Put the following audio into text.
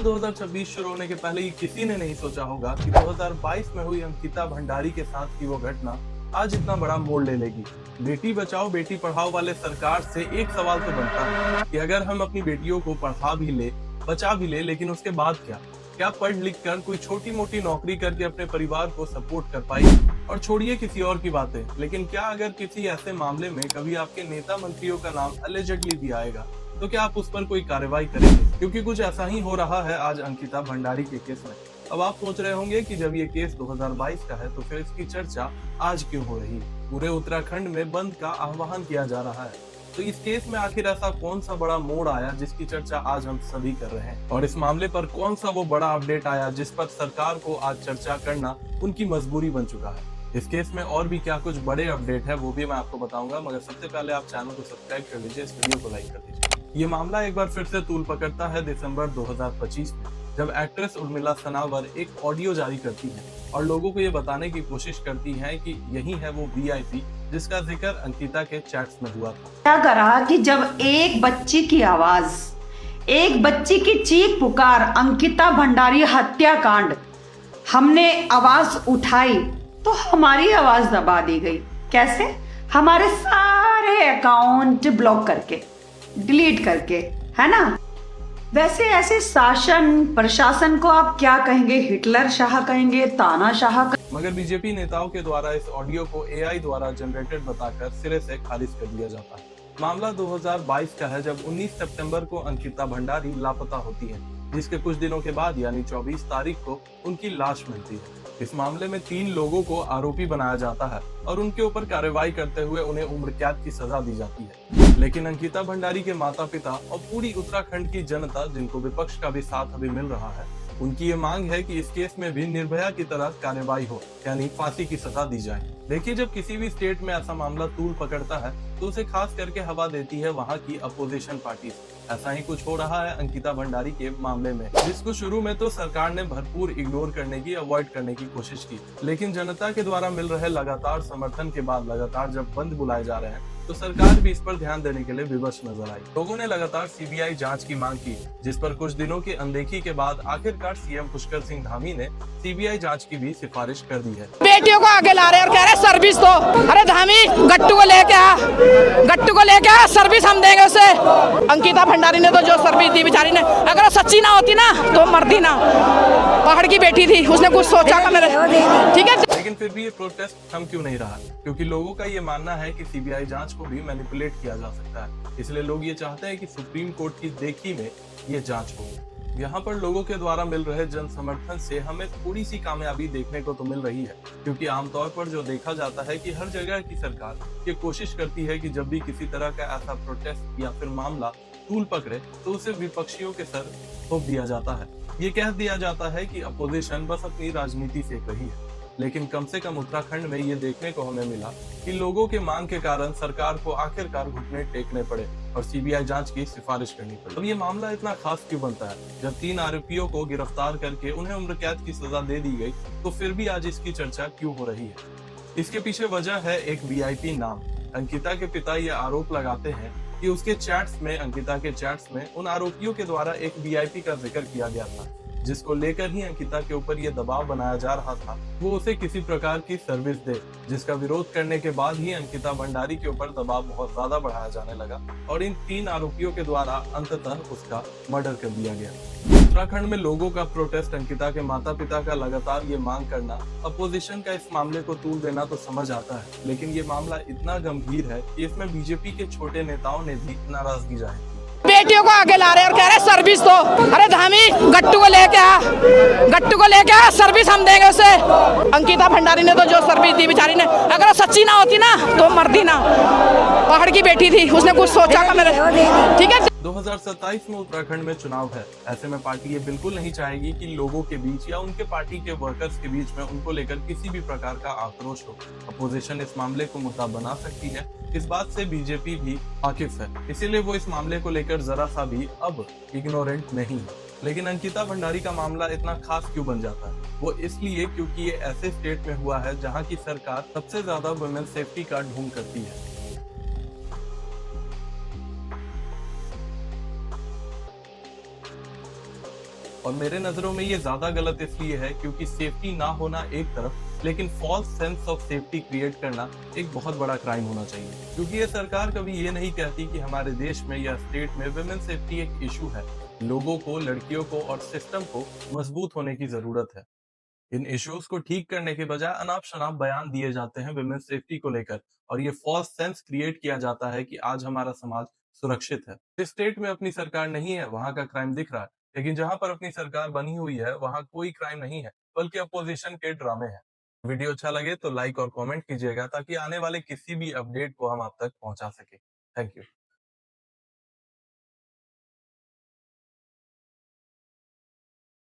2026 शुरू होने के पहले ही किसी ने नहीं सोचा होगा कि 2022 में हुई अंकिता भंडारी के साथ की वो घटना आज इतना बड़ा मोड़ ले लेगी। बेटी बचाओ बेटी पढ़ाओ वाले सरकार से एक सवाल तो बनता है कि अगर हम अपनी बेटियों को पढ़ा भी ले, बचा भी ले, लेकिन उसके बाद क्या पढ़ लिख कर कोई छोटी मोटी नौकरी करके अपने परिवार को सपोर्ट कर पाई? और छोड़िए किसी और की बातें, लेकिन क्या अगर किसी ऐसे मामले में कभी आपके नेता मंत्रियों का नाम अलेजेडली भी आएगा तो क्या आप उस पर कोई कार्रवाई करेंगे? क्योंकि कुछ ऐसा ही हो रहा है आज अंकिता भंडारी के केस में। अब आप सोच रहे होंगे कि जब ये केस 2022 का है तो फिर इसकी चर्चा आज क्यों हो रही? पूरे उत्तराखंड में बंद का आह्वान किया जा रहा है, तो इस केस में आखिर ऐसा कौन सा बड़ा मोड़ आया जिसकी चर्चा आज हम सभी कर रहे हैं? और इस मामले पर कौन सा वो बड़ा अपडेट आया जिस पर सरकार को आज चर्चा करना उनकी मजबूरी बन चुका है? इस केस में और भी क्या कुछ बड़े अपडेट है वो भी मैं आपको बताऊंगा, मगर सबसे पहले आप चैनल को सब्सक्राइब कर लीजिए, इस वीडियो को लाइक कर दीजिए। ये मामला एक बार फिर से तूल पकड़ता है दिसंबर 2025 में, जब एक्ट्रेस उर्मिला सनावर एक ऑडियो जारी करती है और लोगों को ये बताने की कोशिश करती है कि यही है वो वीआईपी जिसका जिक्र अंकिता के चैट्स में हुआ था। क्या करा कि जब एक बच्ची की आवाज, एक बच्ची की चीख पुकार, अंकिता भंडारी हत्याकांड, हमने आवाज उठाई तो हमारी आवाज दबा दी गई। कैसे? हमारे सारे अकाउंट ब्लॉक करके, डिलीट करके, है ना? वैसे ऐसे शासन प्रशासन को आप क्या कहेंगे? हिटलर शाह कहेंगे, तानाशाह मगर बीजेपी नेताओं के द्वारा इस ऑडियो को एआई द्वारा जनरेटेड बताकर सिरे से खारिज कर दिया जाता है। मामला 2022 का है, जब 19 सितंबर को अंकिता भंडारी लापता होती है, जिसके कुछ दिनों के बाद यानी 24 तारीख को उनकी लाश मिलती है। इस मामले में 3 लोगों को आरोपी बनाया जाता है और उनके ऊपर कार्रवाई करते हुए उन्हें उम्र कैद की सजा दी जाती है। लेकिन अंकिता भंडारी के माता पिता और पूरी उत्तराखंड की जनता, जिनको विपक्ष का भी साथ अभी मिल रहा है, उनकी ये मांग है कि इस केस में भी निर्भया की तरह कार्रवाई हो, यानी फांसी की सजा दी जाए। देखिए, जब किसी भी स्टेट में ऐसा मामला तूल पकड़ता है तो उसे खास करके हवा देती है वहाँ की अपोजिशन पार्टी। ऐसा ही कुछ हो रहा है अंकिता भंडारी के मामले में, जिसको शुरू में तो सरकार ने भरपूर इग्नोर करने की, अवॉइड करने की कोशिश की, लेकिन जनता के द्वारा मिल रहे लगातार समर्थन के बाद, लगातार जब बंद बुलाए जा रहे हैं, तो सरकार भी इस पर ध्यान देने के लिए विवश नजर आई। लोगों ने लगातार सीबीआई जांच की मांग की, जिस पर कुछ दिनों की अनदेखी के बाद आखिरकार सीएम पुष्कर सिंह धामी ने सीबीआई जांच की भी सिफारिश कर दी है। बेटियों को आगे ला रहे हैं और कह रहे सर्विस दो। अरे धामी, गट्टू को लेके आ, सर्विस हम देंगे उसे। अंकिता भंडारी ने तो जो सर्विस दी बेचारी ने, अगर वो सच्ची ना होती ना तो मरती ना। पहाड़ की बेटी थी, उसने कुछ सोचा था मेरे, ठीक है। लेकिन फिर भी ये प्रोटेस्ट थम क्यों नहीं रहा? क्योंकि लोगों का ये मानना है कि सीबीआई जांच को भी मैनिपुलेट किया जा सकता है, इसलिए लोग ये चाहते हैं कि सुप्रीम कोर्ट की देखी में ये जांच हो। यहाँ पर लोगों के द्वारा मिल रहे जन समर्थन से हमें थोड़ी सी कामयाबी देखने को तो मिल रही है, क्योंकि आमतौर पर जो देखा जाता है कि हर जगह की सरकार ये कोशिश करती है कि जब भी किसी तरह का ऐसा प्रोटेस्ट या फिर मामला तूल पकड़े तो उसे विपक्षियों के सर थोप दिया जाता है। ये कह दिया जाता है कि अपोजिशन बस अपनी राजनीति से रही है। लेकिन कम से कम उत्तराखंड में ये देखने को हमें मिला कि लोगों के मांग के कारण सरकार को आखिरकार घुटने टेकने पड़े और सीबीआई जांच की सिफारिश करनी पड़ी। अब ये मामला इतना खास क्यों बनता है? जब 3 आरोपियों को गिरफ्तार करके उन्हें उम्र कैद की सजा दे दी गई, तो फिर भी आज इसकी चर्चा क्यों हो रही है? इसके पीछे वजह है एक वीआईपी नाम। अंकिता के पिता ये आरोप लगाते हैं कि उसके चैट्स में, अंकिता के चैट्स में उन आरोपियों के द्वारा एक वीआईपी का जिक्र किया गया था, जिसको लेकर ही अंकिता के ऊपर ये दबाव बनाया जा रहा था वो उसे किसी प्रकार की सर्विस दे, जिसका विरोध करने के बाद ही अंकिता भंडारी के ऊपर दबाव बहुत ज्यादा बढ़ाया जाने लगा और इन 3 आरोपियों के द्वारा अंततः उसका मर्डर कर दिया गया। उत्तराखंड में लोगों का प्रोटेस्ट, अंकिता के माता पिता का लगातार ये मांग करना, अपोजिशन का इस मामले को तूल देना तो समझ आता है, लेकिन ये मामला इतना गंभीर है कि इसमें बीजेपी के छोटे नेताओं ने भी नाराजगी जाहिर की। बेटियों को आगे ला रहे हैं और कह रहे सर्विस दो। अरे धामी, गट्टू को लेके आ, सर्विस हम देंगे उसे। अंकिता भंडारी ने तो जो सर्विस दी बेचारी ने, अगर वो सच्ची ना होती ना तो मरती ना। पहाड़ की बेटी थी, उसने कुछ सोचा था मेरे, ठीक है। 2027 में उत्तराखंड में चुनाव है। ऐसे में पार्टी ये बिल्कुल नहीं चाहेगी कि लोगों के बीच या उनके पार्टी के वर्कर्स के बीच में उनको लेकर किसी भी प्रकार का आक्रोश हो। अपोजिशन इस मामले को मुद्दा बना सकती है, इस बात से बीजेपी भी वाकिफ है, इसीलिए वो इस मामले को लेकर जरा सा भी अब इग्नोरेंट नहीं है। लेकिन अंकिता भंडारी का मामला इतना खास क्यों बन जाता है? वो इसलिए क्योंकि ये ऐसे स्टेट में हुआ है जहाँ की सरकार सबसे ज्यादा वुमेन सेफ्टी का ढोंग करती है। और मेरे नजरों में ये ज्यादा गलत इसलिए है क्योंकि सेफ्टी ना होना एक तरफ, लेकिन false sense of safety create करना एक बहुत बड़ा क्राइम होना चाहिए। क्योंकि ये सरकार कभी ये नहीं कहती कि हमारे देश में या स्टेट में वुमेन सेफ्टी एक इशू है। लोगों को, लड़कियों को और सिस्टम को मजबूत होने की जरूरत है। इन इश्यूज को ठीक करने के बजाय अनाप शनाप बयान दिए जाते हैं वुमेन सेफ्टी को लेकर, और ये फॉल्स सेंस क्रिएट किया जाता है कि आज हमारा समाज सुरक्षित है। जिस स्टेट में अपनी सरकार नहीं है वहां का क्राइम दिख रहा है, लेकिन जहां पर अपनी सरकार बनी हुई है वहां कोई क्राइम नहीं है, बल्कि अपोजिशन के ड्रामे हैं। वीडियो अच्छा लगे तो लाइक और कमेंट कीजिएगा ताकि आने वाले किसी भी अपडेट को हम आप तक पहुंचा सके। Thank you.